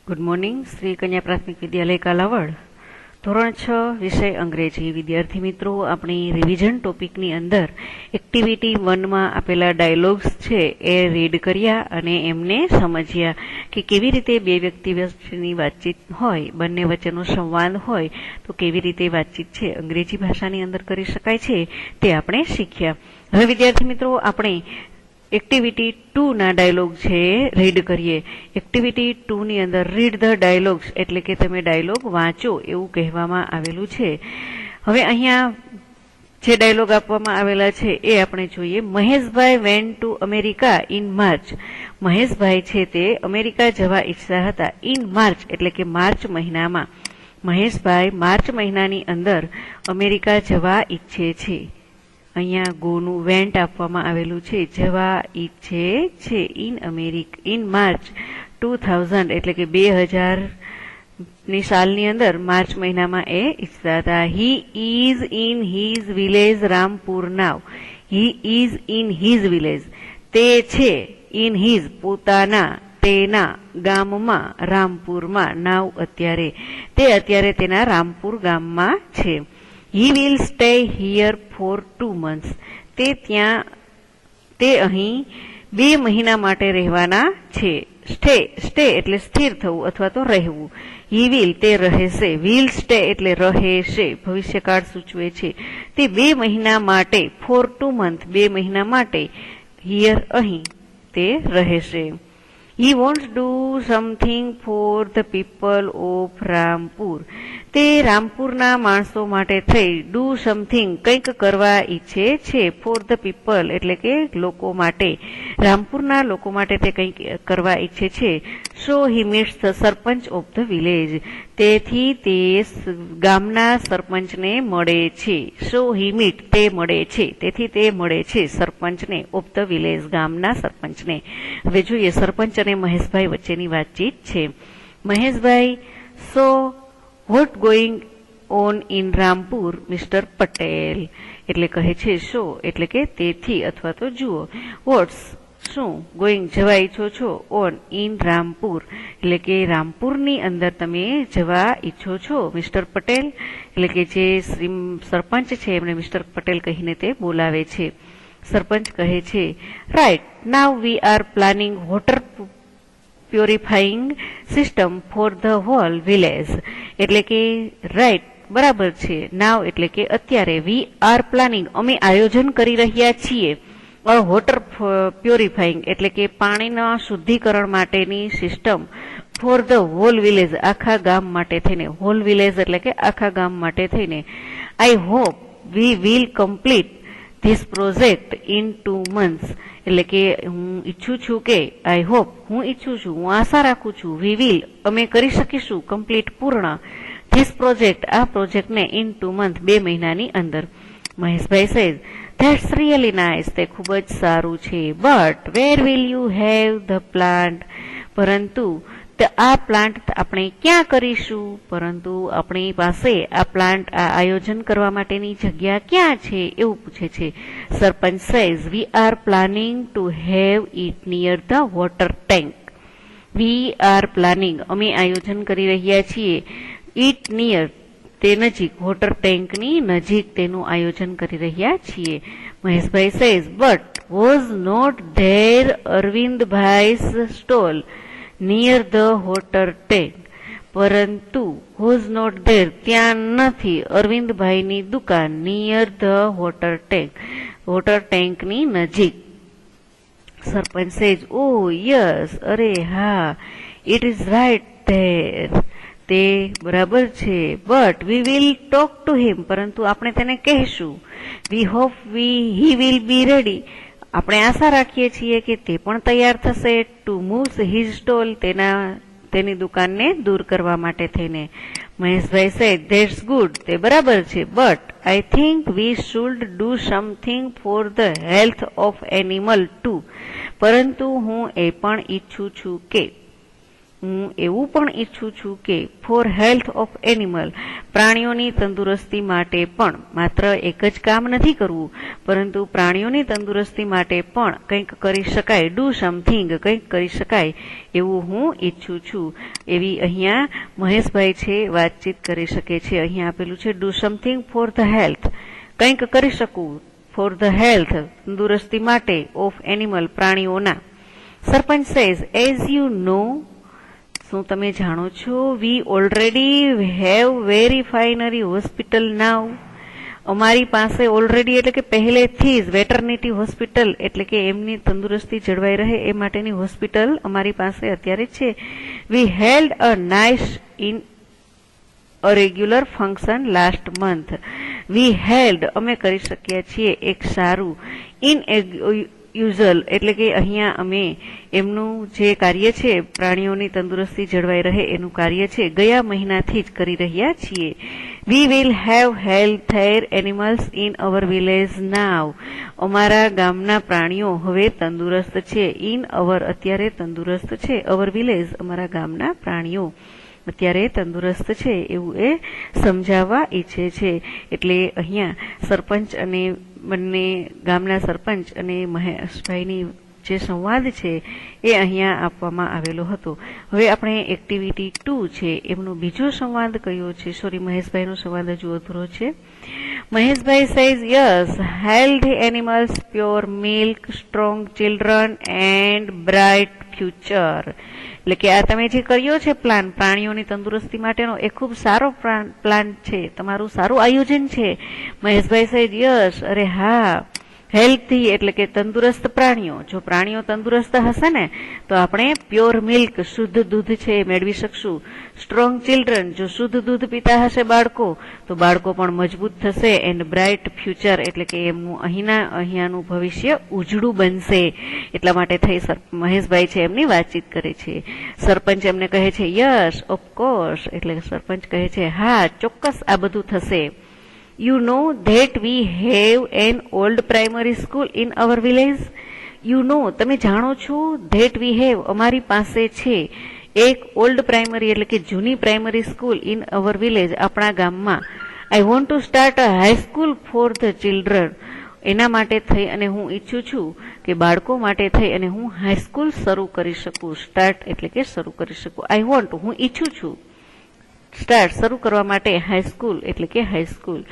Good morning. Shri કન્યા પ્રાથમિક વિદ્યાલય કાલાવડ, ધોરણ 6, વિષય અંગ્રેજી. વિદ્યાર્થી મિત્રો, આપણી રિવિઝન ટોપિકની અંદર એક્ટિવિટી 1માં આપેલા ડાયલોગ્સ છે એ રીડ કર્યા અને એમને સમજ્યા કે કેવી રીતે બે વ્યક્તિ વચ્ચેની વાતચીત હોય, બંને વચ્ચેનો સંવાદ હોય તો કેવી રીતે વાતચીત છે અંગ્રેજી ભાષાની અંદર કરી શકાય છે તે આપણે શીખ્યા. હવે વિદ્યાર્થી મિત્રો, આપણે એક્ટિવિટી 2ના ડાયલોગ છે રીડ કરીએ. એક્ટિવિટી 2ની અંદર રીડ ધ ડાયલોગ્સ એટલે કે તમે ડાયલોગ વાંચો એવું કહેવામાં આવેલું છે. હવે અહીંયા જે ડાયલોગ આપવામાં આવેલા છે એ આપણે જોઈએ. Maheshbhai went to America in March. Maheshbhai છે તે અમેરિકા જવા ઈચ્છતા હતા. ઇન માર્ચ એટલે કે માર્ચ મહિનામાં. મહેશભાઈ માર્ચ મહિનાની અંદર અમેરિકા જવા ઈચ્છે છે. અહીંયા ગોનું વેન્ટ આપવામાં આવેલું છે, જવા ઈચ્છે છે. ઇન માર્ચ 2000 એટલે કે 2000ની સાલની અંદર માર્ચ મહિનામાં એ ઈચ્છતા હતા. He is in his village Rampur now. He is in his village, તે છે. ઇન હિઝ પોતાના, તેના ગામમાં, રામપુરમાં. નાવ અત્યારે, તે અત્યારે તેના રામપુર ગામમાં છે. He will stay here for 2 months. તે અહીં 2 મહિના માટે રહેવાના છે. સ્ટે એટલે સ્થિર થવું અથવા તો રહેવું. He will તે રહેશે. will stay એટલે રહેશે, ભવિષ્યકાળ સૂચવે છે. તે 2 મહિના માટે, for 2 months 2 મહિના માટે, here અહીં તે રહેશે. He wants to do something for the people of Rampur. તે રામપુરના માણસો માટે થઈ ડુ સમથિંગ કંઈક કરવા ઈચ્છે છે. ફોર ધ પીપલ એટલે કે લોકો માટે, રામપુરના લોકો માટે તે કંઈક કરવા ઈચ્છે છે. So he meets the sarpanch of the village. તેથી તે ગામના સરપંચને મળે છે. સો હી મીટ તે મળે છે, તેથી તે મળે છે સરપંચને, ઓફ ધ વિલેજ ગામના સરપંચને. હવે જોઈએ સરપંચ અને મહેશભાઈ વચ્ચેની વાતચીત છે. Maheshbhai, so what going on in Rampur mister Patel. એટલે કહે છે શો એટલે કે તેથી અથવા તો જુઓ. વોટ્સ શું, ગોઈંગ જવા ઈચ્છો છો, ઓન ઇન રામપુર એટલે કે રામપુરની અંદર તમે જવા ઈચ્છો છો. મિસ્ટર પટેલ એટલે કે જે સરપંચ છે એમને મિસ્ટર પટેલ કહીને તે બોલાવે છે. સરપંચ કહે છે, right now we are planning water purifying system for the whole village. એટલે કે રાઈટ બરાબર છે. નાવ એટલે કે અત્યારે, વી આર પ્લાનિંગ અમે આયોજન કરી રહ્યા છીએ. વોટર પ્યોરિફાઈંગ એટલે કે પાણીના શુદ્ધિકરણ માટેની system, for the whole village આખા ગામ માટે થઈને. હોલ વિલેજ એટલે કે આખા ગામ માટે થઈને. I hope we will complete this project in 2 months. એટલે કે હું ઈચ્છું છું કે, આઈ હોપ હું ઈચ્છું છું, હું આશા રાખું છું, વી વિલ અમે કરી શકીશું, કમ્પ્લીટ પૂર્ણ, ધીસ પ્રોજેક્ટ આ પ્રોજેક્ટને, ઇન 2 months 2 મહિનાની અંદર. મહેશભાઈ સેઝ, ધેટ્સ રિયલી નાઇસ તે ખૂબ જ સારું છે. But where will you have the plant. પરંતુ આ પ્લાન્ટ આપણે ક્યાં કરીશું? પરંતુ આપણી પાસે આ પ્લાન્ટ, આ આયોજન કરવા માટેની જગ્યા ક્યાં છે એવું પૂછે છે. Sarpanch says, we are planning to have it near the water tank. We are planning અમે આયોજન કરી રહ્યા છીએ. ઇટ નિયર તે નજીક, વોટર ટેન્કની નજીક તેનું આયોજન કરી રહ્યા છીએ. Maheshbhai says, but was not there Arvindbhai's stall near the water tank. પરંતુ વોઝ નોટ ધેર ત્યાં નથી અરવિંદભાઈની દુકાન, near the water tank water ટેન્કની નજીક. સરપંચ સેજ, ઓ યસ અરે હા, ઇટ ઇઝ રાઈટ ધેર તે બરાબર છે. But we will talk to him પરંતુ આપણે તેને કહેશું. We hope he will be ready આપણે આશા રાખીએ છીએ કે તે પણ તૈયાર થશે. ટુ મૂવ હિઝ સ્ટોલ તેની દુકાનને દૂર કરવા માટે થઈને. મહેશભાઈ સેડ, ધેટ્સ ગુડ તે બરાબર છે. But I think we should do something for the health of animal too. પરંતુ હું એ પણ ઈચ્છું છું કે હું એવું પણ ઈચ્છું છું કે ફોર હેલ્થ ઓફ એનિમલ, પ્રાણીઓની તંદુરસ્તી માટે પણ માત્ર એક જ કામ નથી કરવું, પરંતુ પ્રાણીઓની તંદુરસ્તી માટે પણ કંઈક કરી શકાય, ડુ સમથિંગ, કંઈક કરી શકાય એવું હું ઈચ્છું છું. એવી અહીંયા મહેશભાઈ છે વાતચીત કરી શકે છે. અહીંયા આપેલું છે do something for the health, કંઈક કરી શકું ફોર ધ હેલ્થ, તંદુરસ્તી માટે, ઓફ એનિમલ, પ્રાણીઓના. સરપંચ સેઝ એઝ યુ નો, શું તમે જાણો છો, વી ઓલરેડી હેવ વેરીફાઇનરી હોસ્પિટલ નાવ, અમારી પાસે ઓલરેડી એટલે કે પહેલેથી જ વેટરનિટી હોસ્પિટલ એટલે કે એમની તંદુરસ્તી જળવાઈ રહે એ માટેની હોસ્પિટલ અમારી પાસે અત્યારે છે. We held a nice in a regular function last month. We held, અમે કરી શક્યા છીએ એક સારું, ઇન યુઝલ એટલે કે અહીંયા અમે એમનું જે કાર્ય છે પ્રાણીઓની તંદુરસ્તી જળવાઈ રહે એનું કાર્ય છે ગયા મહિનાથી જ કરી રહ્યા છીએ. We will have healthier animals in our village now, અમારા ગામના પ્રાણીઓ હવે તંદુરસ્ત છે. ઇન અવર, અત્યારે તંદુરસ્ત છે. અવર વિલેજ, અમારા ગામના પ્રાણીઓ અત્યારે તંદુરસ્ત છે એવું એ સમજાવવા ઈચ્છે છે. એટલે અહીંયા સરપંચ અને બંને ગામના સરપંચ અને મહેશભાઈની જે સંવાદ છે એ અહીંયા આપવામાં આવેલો હતો. હવે આપણે એક્ટિવિટી 2 છે એમનો બીજો સંવાદ કયો છે, સોરી મહેશભાઈનો સંવાદ હજુ અધૂરો છે. Maheshbhai says yes, healthy animals, pure milk, strong children and bright future. એટલે કે આ તમે જે કર્યો છે પ્લાન પ્રાણીઓની તંદુરસ્તી માટેનો એ ખૂબ સારો પ્લાન છે, તમારું સારું આયોજન છે. મહેશભાઈ સેઝ યસ, અરે હા. હેલ્થી એટલે કે તંદુરસ્ત પ્રાણીઓ, જો પ્રાણીઓ તંદુરસ્ત હશે ને તો આપણે પ્યોર મિલ્ક, શુદ્ધ દૂધ છે એ મેળવી શકશું. સ્ટ્રોંગ ચિલ્ડ્રન, જો શુદ્ધ દૂધ પીતા હશે બાળકો તો બાળકો પણ મજબૂત થશે. એન્ડ બ્રાઇટ ફ્યુચર એટલે કે એમનું અહીંયાનું ભવિષ્ય ઉજળું બનશે. એટલા માટે થઈ મહેશભાઈ છે એમની વાતચીત કરે છે. સરપંચ એમને કહે છે યસ ઓફકોર્સ, એટલે સરપંચ કહે છે હા ચોક્કસ આ બધું થશે. You know that we have an old primary school in our village. You know, તમે જાણો છો, that we have, અમારી પાસે છે એક ઓલ્ડ પ્રાઇમરી એટલે કે જૂની primary school in our village, આપણા ગામમાં. આઈ want to start a high school for the children, એના માટે થઈ અને હું ઈચ્છું છું કે બાળકો માટે થઈ અને હું હાઈસ્કૂલ શરૂ કરી શકું. સ્ટાર્ટ એટલે કે શરૂ કરી શકું. આઈ વોન્ટ, હું ઈચ્છું છું. સ્ટાર્ટ શરૂ કરવા માટે, હાઈસ્કૂલ એટલે કે હાઈસ્કૂલ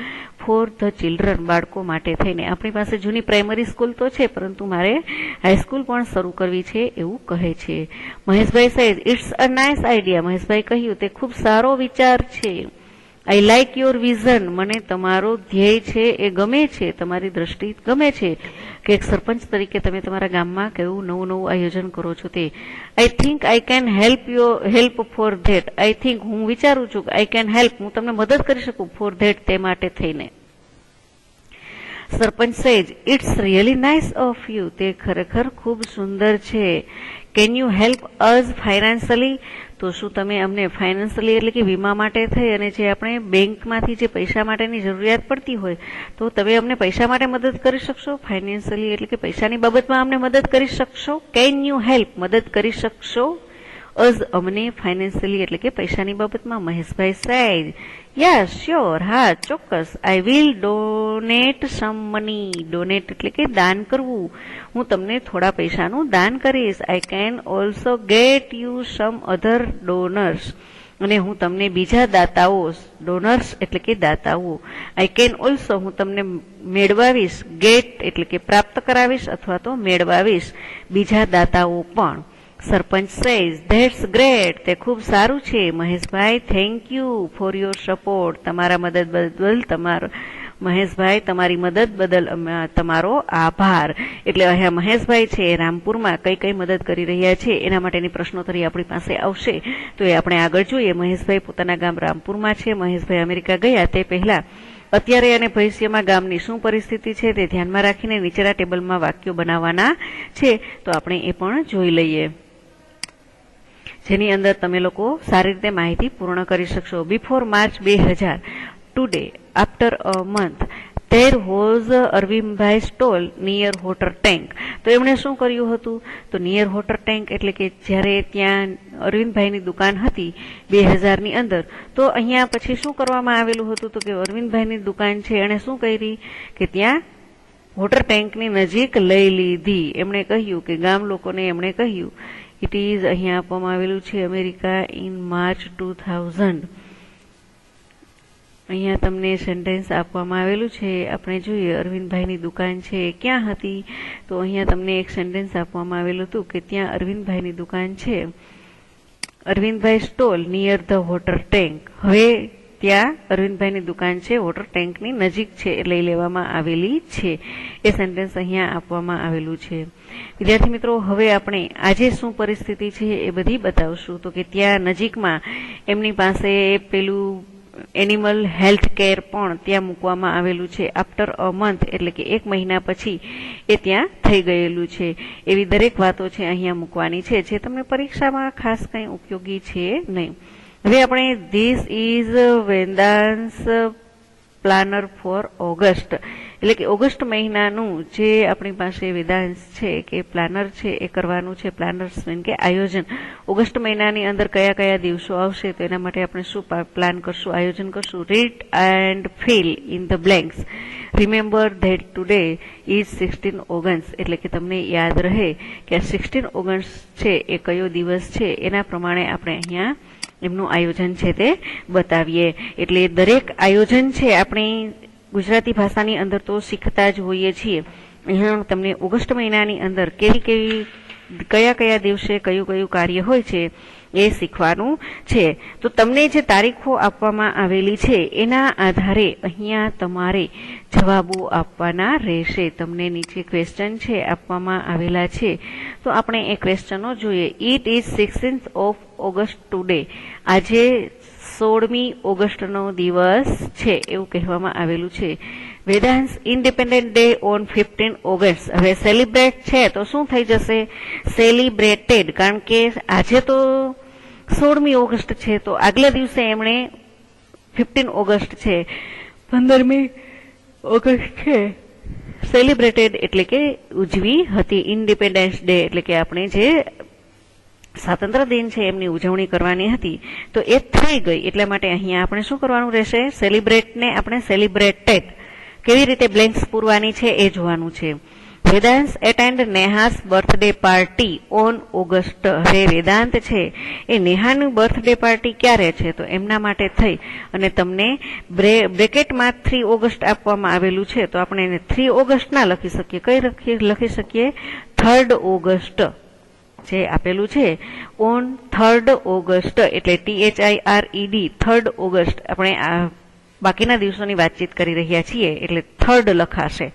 ફોર ધ ચિલ્ડ્રન, બાળકો માટે થઈને. આપણી પાસે જૂની પ્રાઇમરી સ્કૂલ તો છે પરંતુ મારે હાઈસ્કૂલ પણ શરૂ કરવી છે એવું કહે છે. Maheshbhai says it's a nice idea. Maheshbhai કહ્યું તે ખૂબ સારો વિચાર છે. આઈ લાઇક યોર વિઝન, મને તમારો ધ્યેય છે એ ગમે છે, તમારી દ્રષ્ટિ ગમે છે કે એક સરપંચ તરીકે તમે તમારા ગામમાં કેવું નવું નવું આયોજન કરો છો તે. I think I can help for that. I think, હું વિચારું છું કે આઈ કેન હેલ્પ, હું તમને મદદ કરી શકું ફોર ધેટ, તે માટે થઈને. Sarpanch says it's really nice of you, તે ખરેખર ખૂબ સુંદર છે. Can you help us financially, તો શું તમે અમને ફાઇનાન્શિયલી એટલે કે વીમા માટે થઈ અને જે આપણે બેંકમાંથી જે પૈસા માટેની જરૂરિયાત પડતી હોય તો તમે અમને પૈસા માટે મદદ કરી શકશો? ફાઇનાન્શિયલી એટલે કે પૈસાની બાબતમાં અમને મદદ કરી શકશો? કેન યુ હેલ્પ, મદદ કરી શકશો અસ, અમને ફાઇનાન્શિયલી એટલે કે પૈસાની બાબતમાં? મહેશભાઈ સેડ યસ શ્યોર, હા ચોક્કસ. I will donate some money, donate એટલે કે દાન કરવું, હું તમને થોડા પૈસાનું દાન કરીશ. I can also gate you some other donors, અને હું તમને બીજા દાતાઓ, ડોનર્સ એટલે કે દાતાઓ. આઈ કેન ઓલ્સો, હું તમને મેળવાવીશ, ગેટ એટલે કે પ્રાપ્ત કરાવીશ અથવા તો મેળવાવીશ બીજા દાતાઓ પણ. સરપંચ સેઝ ધેટ્સ ગ્રેટ, તે ખૂબ સારું છે. Maheshbhai thank you for your support, તમારા મદદ બદલ મહેશભાઈ તમારી મદદ બદલ તમારો આભાર. એટલે અહીંયા મહેશભાઈ છે રામપુરમાં કઈ કઈ મદદ કરી રહ્યા છે એના માટેની પ્રશ્નોત્તરી આપણી પાસે આવશે તો એ આપણે આગળ જોઈએ. મહેશભાઈ પોતાના ગામ રામપુરમાં છે. મહેશભાઈ અમેરિકા ગયા તે પહેલા અત્યારે અને ભવિષ્યમાં ગામની શું પરિસ્થિતિ છે તે ધ્યાનમાં રાખીને નીચેના ટેબલમાં વાક્યો બનાવવાના છે, તો આપણે એ પણ જોઈ લઈએ જેની અંદર તમે લોકો સારી રીતે માહિતી પૂર્ણ કરી શકશો. Before March 2000, today, after a month, there was Arvindbhai stall near water tank. તો એમણે શું કર્યું હતું? તો નિયર વોટર ટેન્ક એટલે કે જ્યારે ત્યાં અરવિંદભાઈની દુકાન હતી 2000ની અંદર, તો અહીંયા પછી શું કરવામાં આવેલું હતું? તો કે અરવિંદભાઈની દુકાન છે એણે શું કરી કે ત્યાં વોટર ટેન્કની નજીક લઈ લીધી. એમણે કહ્યું કે ગામ લોકોને એમણે કહ્યું, ઇટ ઇઝ અહીંયા આપવામાં આવેલું છે અમેરિકા ઇન માર્ચ 2000. અહીંયા તમને સેન્ટેન્સ આપવામાં આવેલું છે. આપણે જોઈએ અરવિંદભાઈની દુકાન છે ક્યાં હતી? તો અહીંયા તમને એક સેન્ટેન્સ આપવામાં આવેલું હતું કે ત્યાં અરવિંદભાઈની દુકાન છે, Arvindbhai stall near the water tank. હવે ત્યાં અરવિંદભાઈની દુકાન છે વોટર ટેન્કની નજીક છે, લઈ લેવામાં આવેલી છે. એ સેન્ટેન્સ અહીંયા આપવામાં આવેલું છે. વિદ્યાર્થી મિત્રો, હવે આપણે આજે શું પરિસ્થિતિ છે એ બધી બતાવશું. તો કે ત્યાં નજીકમાં એમની પાસે પેલું એનિમલ હેલ્થ કેર પણ ત્યાં મૂકવામાં આવેલું છે. આફ્ટર અ મંથ એટલે કે 1 મહિના પછી એ ત્યાં થઈ ગયેલું છે. એવી દરેક વાતો છે અહીંયા મૂકવાની છે, જે તમને પરીક્ષામાં ખાસ કંઈ ઉપયોગી છે નહીં. હવે આપણે this is Vedansh planner for August, એટલે કે ઓગસ્ટ મહિનાનું જે આપણી પાસે વેદાંશ છે કે પ્લાનર છે એ કરવાનું છે. પ્લાનર્સ મીન કે આયોજન. ઓગસ્ટ મહિનાની અંદર કયા કયા દિવસો આવશે તો એના માટે આપણે શું પ્લાન કરશું, આયોજન કરશું. Read and fill in the blanks. Remember that today is 16 August, એટલે કે તમને યાદ રહે કે આ 16 ઓગસ્ટ છે એ કયો દિવસ છે, એના પ્રમાણે આપણે અહીંયા એમનું આયોજન છે તે બતાવીએ. એટલે દરેક આયોજન છે આપણી ગુજરાતી ભાષાની અંદર તો શીખતા જ હોઈએ છીએ. અહીંયા તમને ઓગસ્ટ મહિનાની અંદર કયા કયા દિવસે કયું કયું કાર્ય હોય છે એ શીખવાનું છે. તો તમને જે તારીખો આપવામાં આવેલી છે એના આધારે અહીંયા તમારે જવાબો આપવાના રહેશે. તમને નીચે ક્વેશ્ચન છે આપવામાં આવેલા છે, તો આપણે એ ક્વેશ્ચનો જોઈએ. It is 16th of August today. આજે 16મી ઓગસ્ટનો દિવસ છે એવું કહેવામાં આવેલું છે. Vedansh independent day on 15 August. હવે સેલિબ્રેટ છે તો શું થઈ જશે? સેલિબ્રેટેડ, કારણ કે આજે તો 16મી ઓગસ્ટ છે, તો આગલા દિવસે એમણે 15 ઓગસ્ટ છે, 15મી ઓગસ્ટ છે, સેલિબ્રેટેડ એટલે કે ઉજવી હતી. ઇન્ડિપેન્ડન્સ ડે એટલે કે આપણે જે સ્વાતંત્ર્ય દિન છે એમની ઉજવણી કરવાની હતી, તો એ થઈ ગઈ. એટલા માટે અહીંયા આપણે શું કરવાનું રહેશે? સેલિબ્રેટને આપણે સેલિબ્રેટેડ. કેવી રીતે બ્લેન્ક્સ પૂરવાની છે એ જોવાનું છે. Vedansh attend Neha's birthday party on August. હવે વેદાંત છે એ નેહાની બર્થડે પાર્ટી ક્યારે છે તો એમના માટે થઈ અને તમને બ્રેકેટમાં 3 ઓગસ્ટ આપવામાં આવેલું છે, તો આપણે એને 3 ઓગસ્ટ ના લખી શકીએ. કઈ લખી શકીએ? 3rd ઓગસ્ટ જે આપેલું છે ઓન 3rd ઓગસ્ટ, એટલે THIRED 3rd ઓગસ્ટ. આપણે આ બાકીના દિવસોની વાતચીત કરી રહ્યા છીએ એટલે 3rd લખાશે.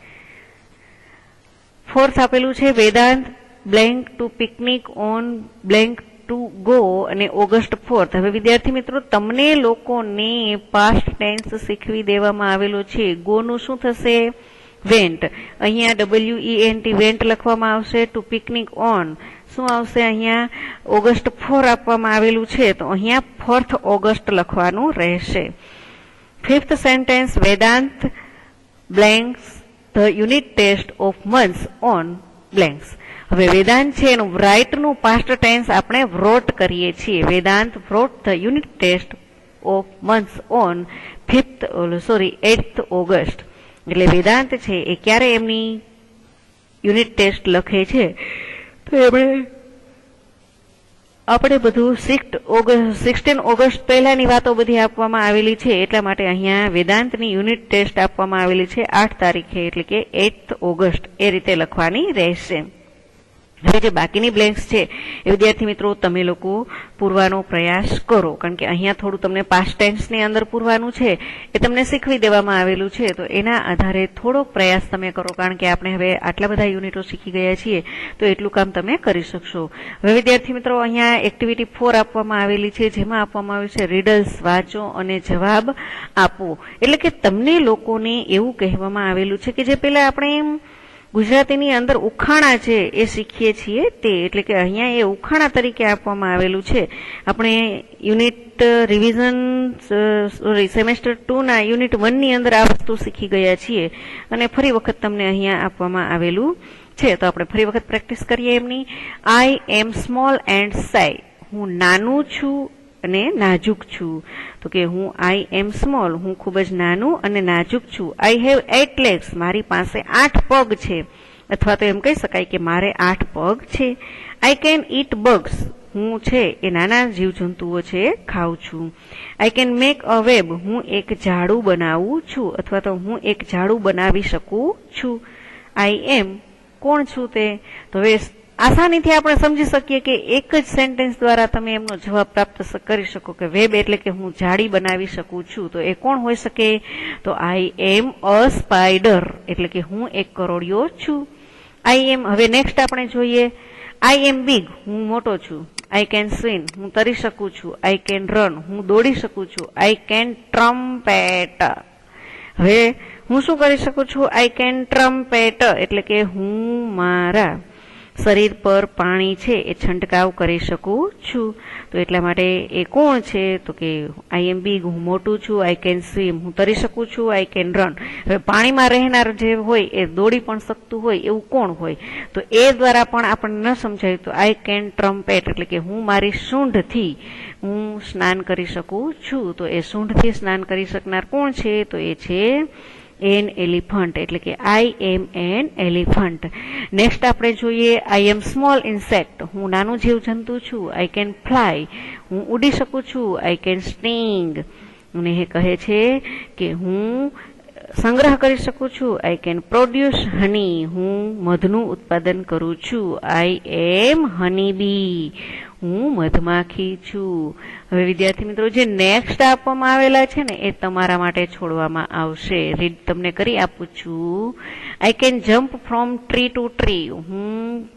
4th આપેલું છે Vedant blank to picnic on blank to go અને ઓગસ્ટ 4th. હવે વિદ્યાર્થી મિત્રો, તમને લોકોને પાસ્ટ ટેન્સ શીખવી દેવામાં આવેલો છે. ગો નું શું થશે? વેન્ટ. અહીંયા WENT વેન્ટ લખવામાં આવશે. ટુ પિકનિક ઓન શું આવશે? અહીંયા ઓગસ્ટ 4 આપવામાં આવેલું છે, તો અહીંયા 4th ઓગસ્ટ લખવાનું રહેશે. 5th sentence Vedant blanks the unit test of months on blanks. હવે વેદાંત છે એનું રાઇટ નું પાસ્ટ ટેન્સ આપણે વ્રોટ કરીએ છીએ. Vedant wrote the unit test of months on 8th August. એટલે વેદાંત છે એ ક્યારે એમની યુનિટ ટેસ્ટ લખે છે તો આપણે બધું 16 ઓગસ્ટ પહેલાની વાતો બધી આપવામાં આવેલી છે. એટલા માટે અહીંયા વેદાંતની યુનિટ ટેસ્ટ આપવામાં આવેલી છે 8 તારીખે, એટલે કે 8th ઓગસ્ટ. એ રીતે લખવાની રહેશે. હવે જે બાકીની બ્લેન્ક્સ છે એ વિદ્યાર્થી મિત્રો તમે લોકો પૂરવાનો પ્રયાસ કરો, કારણ કે અહીંયા થોડું તમને પાસ્ટ ટેન્સની અંદર પૂરવાનું છે એ તમને શીખવી દેવામાં આવેલું છે, તો એના આધારે થોડોક પ્રયાસ તમે કરો, કારણ કે આપણે હવે આટલા બધા યુનિટો શીખી ગયા છીએ તો એટલું કામ તમે કરી શકશો. હવે વિદ્યાર્થી મિત્રો અહીંયા એક્ટિવિટી 4 આપવામાં આવેલી છે, જેમાં આપવામાં આવ્યું છે રીડલ્સ વાંચો અને જવાબ આપો. એટલે કે તમને લોકોને એવું કહેવામાં આવેલું છે કે જે પેલા આપણે ગુજરાતીની અંદર ઉખાણા છે એ શીખીએ છીએ તે, એટલે કે અહીંયા એ ઉખાણા તરીકે આપવામાં આવેલું છે. આપણે યુનિટ રિવિઝન સેમેસ્ટર 2 ના યુનિટ 1 ની અંદર આ વસ્તુ શીખી ગયા છીએ અને ફરી વખત તમને અહીંયા આપવામાં આવેલું છે. તો આપણે ફરી વખત પ્રેક્ટિસ કરીએ એમની. આઈ એમ સ્મોલ એન્ડ સાય. હું નાનું છું અને નાજુક છું. તો કે હું આઈ એમ સ્મોલ, હું ખૂબ જ નાનું અને નાજુક છું. આઈ હેવ 8 legs, મારી પાસે 8 પગ છે, અથવા તો એમ કહી શકાય કે મારે 8 પગ છે. આઈ કેન ઈટ બગ્સ, હું છે એ નાના જીવજંતુઓ છે ખાઉં છું. I can make a web, હું એક ઝાડુ બનાવું છું, અથવા તો હું એક ઝાડુ બનાવી શકું છું. આઈ એમ, કોણ છું તે? તો હવે આસાનીથી આપણે સમજી શકીએ કે એક જ સેન્ટેન્સ દ્વારા તમે એમનો જવાબ પ્રાપ્ત કરી શકો કે વેબ એટલે કે હું જાળી બનાવી શકું છું. તો એ કોણ હોઈ શકે? તો આઈ એમ અ સ્પાઈડર, એટલે કે હું એક કરોડિયો છું. આઈ એમ, હવે નેક્સ્ટ આપણે જોઈએ. આઈ એમ બિગ, હું મોટો છું. આઈ કેન સ્વિમ, હું તરી શકું છું. આઈ કેન રન, હું દોડી શકું છું. આઈ કેન ટ્રમ્પેટ, હવે હું શું કરી શકું છું? આઈ કેન ટ્રમ્પેટ, એટલે કે હું મારા શરીર પર પાણી છે એ છંટકાવ કરી શકું છું. તો એટલા માટે એ કોણ છે? તો કે આઈ એમ બિગ, હું મોટું છું. આઈ કેન સ્વિમ, હું તરી શકું છું. આઈ કેન રન, હવે પાણીમાં રહેનાર જે હોય એ દોડી પણ શકતું હોય એવું કોણ હોય? તો એ દ્વારા પણ આપણને ન સમજાય. તો આઈ કેન ટ્રમ્પેટ, એટલે કે હું મારી સૂંઢથી હું સ્નાન કરી શકું છું. તો એ સૂંઢથી સ્નાન કરી શકનાર કોણ છે? તો એ છે એન એલિફન્ટ, એટલે કે આઈ એમ એન એલિફન્ટ. નેક્સ્ટ આપણે જોઈએ. આઈ એમ સ્મોલ ઇન્સેક્ટ, હું નાનું જીવજંતુ છું. આઈ કેન ફ્લાય, હું ઉડી શકું છું. આઈ કેન સ્ટિંગ, અને એ કહે છે કે હું સંગ્રહ કરી શકું છું. આઈ કેન પ્રોડ્યુસ હની, હું મધનું ઉત્પાદન કરું છું. આઈ એમ હની બી, હું મધમાખી છું. હવે વિદ્યાર્થી મિત્રો, જે નેક્સ્ટ આપવામાં આવેલા છે ને એ તમારા માટે છોડવામાં આવશે. રીડ તમને કરી આપું છું. I can jump from tree two tree, હું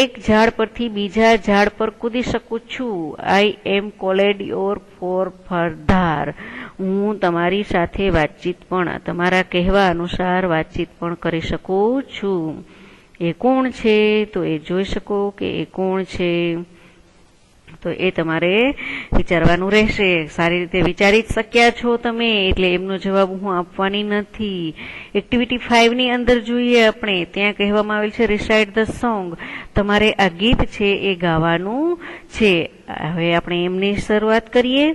એક ઝાડ પરથી બીજા ઝાડ પર કૂદી શકું છું. આઈ એમ કોલેડ યોર ફોર ફરધાર, હું તમારી સાથે વાતચીત પણ, તમારા કહેવા અનુસાર વાતચીત પણ કરી શકું છું. એ કોણ છે? તો એ જોઈ શકો કે એ કોણ છે. તો એ તમારે વિચારવાનું રહેશે. સારી રીતે વિચારી જ શક્યા છો તમે, એટલે એમનો જવાબ હું આપવાની નથી. એક્ટિવિટી 5 ની અંદર જોઈએ આપણે, ત્યાં કહેવામાં આવેલ છે રિસાઇટ ધ સોંગ, તમારે આ ગીત છે એ ગાવાનું છે. હવે આપણે એમની શરૂઆત કરીએ.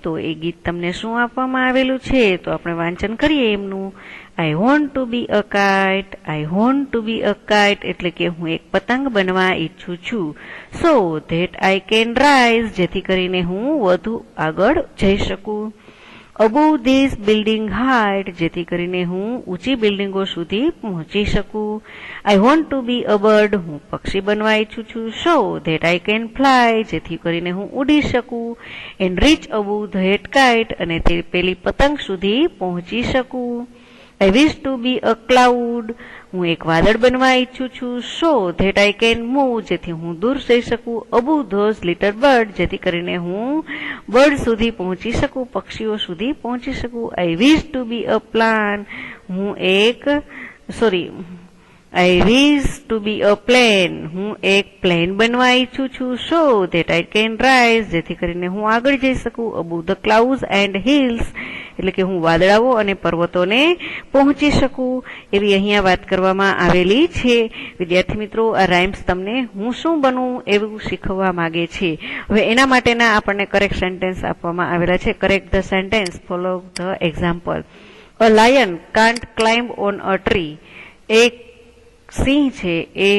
તો એ ગીત તમને શું આપવામાં આવેલું છે? તો આપણે વાંચન કરીએ એમનું. I want to be a kite, I want to be a kite, એટલે કે હું એક પતંગ બનવા ઈચ્છું છું. So that I can rise, જેથી કરીને હું વધુ આગળ જઈ શકું. અબોવ ધીસ બિલ્ડિંગ હાઇટ, જેથી કરીને હું ઊંચી બિલ્ડિંગો સુધી પહોંચી શકું. I want to be a bird, હું પક્ષી બનવા ઈચ્છું છું. So that I can fly, જેથી કરીને હું ઉડી શકું. And reach above that kite, અને તે પેલી પતંગ સુધી પહોંચી શકું. I wish to be a cloud, હું એક વાદળ બનવા ઈચ્છું છું. So that I can move, જેથી હું દૂર જઈ શકું. અબોવ ધોઝ લિટલ બર્ડ, જેથી કરીને હું બર્ડ સુધી પહોંચી શકું, પક્ષીઓ સુધી પહોંચી શકું. I wish to be a plan, I wish to be a plane, હું એક પ્લેન બનવા ઈચ્છું છું. So that I can rise, જેથી કરીને હું આગળ જઈ શકું. Above the clouds and hills, એટલે કે હું વાદળાઓ અને પર્વતોને પહોંચી શકું. એવી અહીંયા વાત કરવામાં આવેલી છે. વિદ્યાર્થી મિત્રો, આ રાઇમ્સ તમને હું શું બનું એવું શીખવવા માંગે છે. હવે એના માટેના આપણને કરેક્ટ સેન્ટેન્સ આપવામાં આવેલા છે. Correct the sentence, follow the example. A lion can't climb on a tree, એક સિંહ છે એ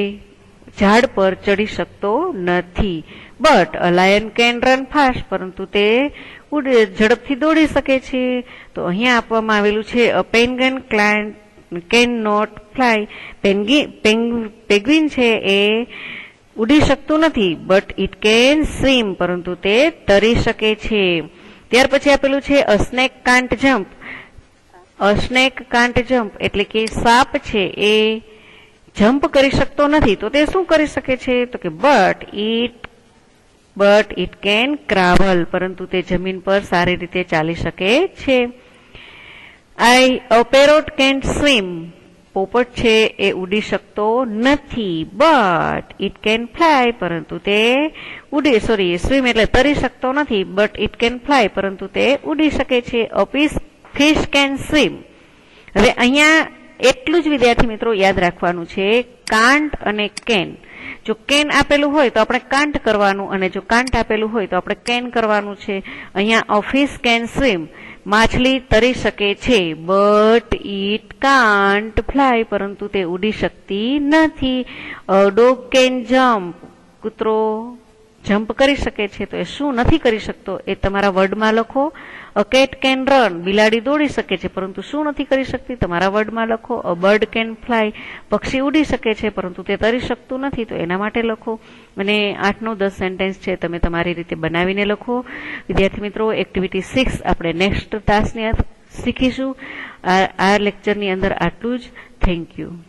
ઝાડ પર ચડી શકતો નથી. But a lion can run fast, પરંતુ તે ઝડપથી દોડી શકે છે. તો અહીંયા આપવામાં આવેલું છે a penguin can not fly, penguin છે એ ઉડી શકતું નથી. બટ ઇટ કેન સ્વિમ, પરંતુ તે તરી શકે છે. ત્યાર પછી આપેલું છે a snake can't jump, a snake can't jump, એટલે કે સાપ છે એ જમ્પ કરી શકતો નથી. તો તે શું કરી શકે છે? તો કે બટ ઇટ કેન ક્રાવલ, પરંતુ તે જમીન પર સારી રીતે ચાલી શકે છે. અ પેરોટ કેન્ટ સ્વિમ, પોપટ છે એ ઉડી શકતો નથી, બટ ઇટ કેન ફ્લાય, પરંતુ તે સ્વિમ એટલે તરી શકતો નથી, બટ ઇટ કેન ફ્લાય, પરંતુ તે ઉડી શકે છે. અ ફિશ કેન સ્વિમ. હવે અહીંયા એટલું જ વિદ્યાર્થી મિત્રો યાદ રાખવાનું છે, કાન્ટ અને કેન. જો કેન આપેલું હોય તો આપણે કાન્ટ કરવાનું, અને જો કાન્ટ આપેલું હોય તો આપણે કેન કરવાનું છે. અહીંયા અ ફિશ કેન સ્વિમ, માછલી તરી શકે છે, બટ ઇટ કાન્ટ ફ્લાય, પરંતુ તે ઉડી શકતી નથી. અ ડોગ કેન જમ્પ, કૂતરો જમ્પ કરી શકે છે, તો એ શું નથી કરી શકતો એ તમારા વર્ડમાં લખો. અ કેટ કેન રન, બિલાડી દોડી શકે છે, પરંતુ શું નથી કરી શકતી તમારા વર્ડમાં લખો. અ બર્ડ કેન ફ્લાય, પક્ષી ઉડી શકે છે, પરંતુ તે તરી શકતું નથી, તો એના માટે લખો. અને 8, 9, 10 સેન્ટેન્સ છે તમે તમારી રીતે બનાવીને લખો. વિદ્યાર્થી મિત્રો, એક્ટિવિટી 6 આપણે નેક્સ્ટ તાસની શીખીશું. આ લેક્ચરની અંદર આટલું જ. Thank you.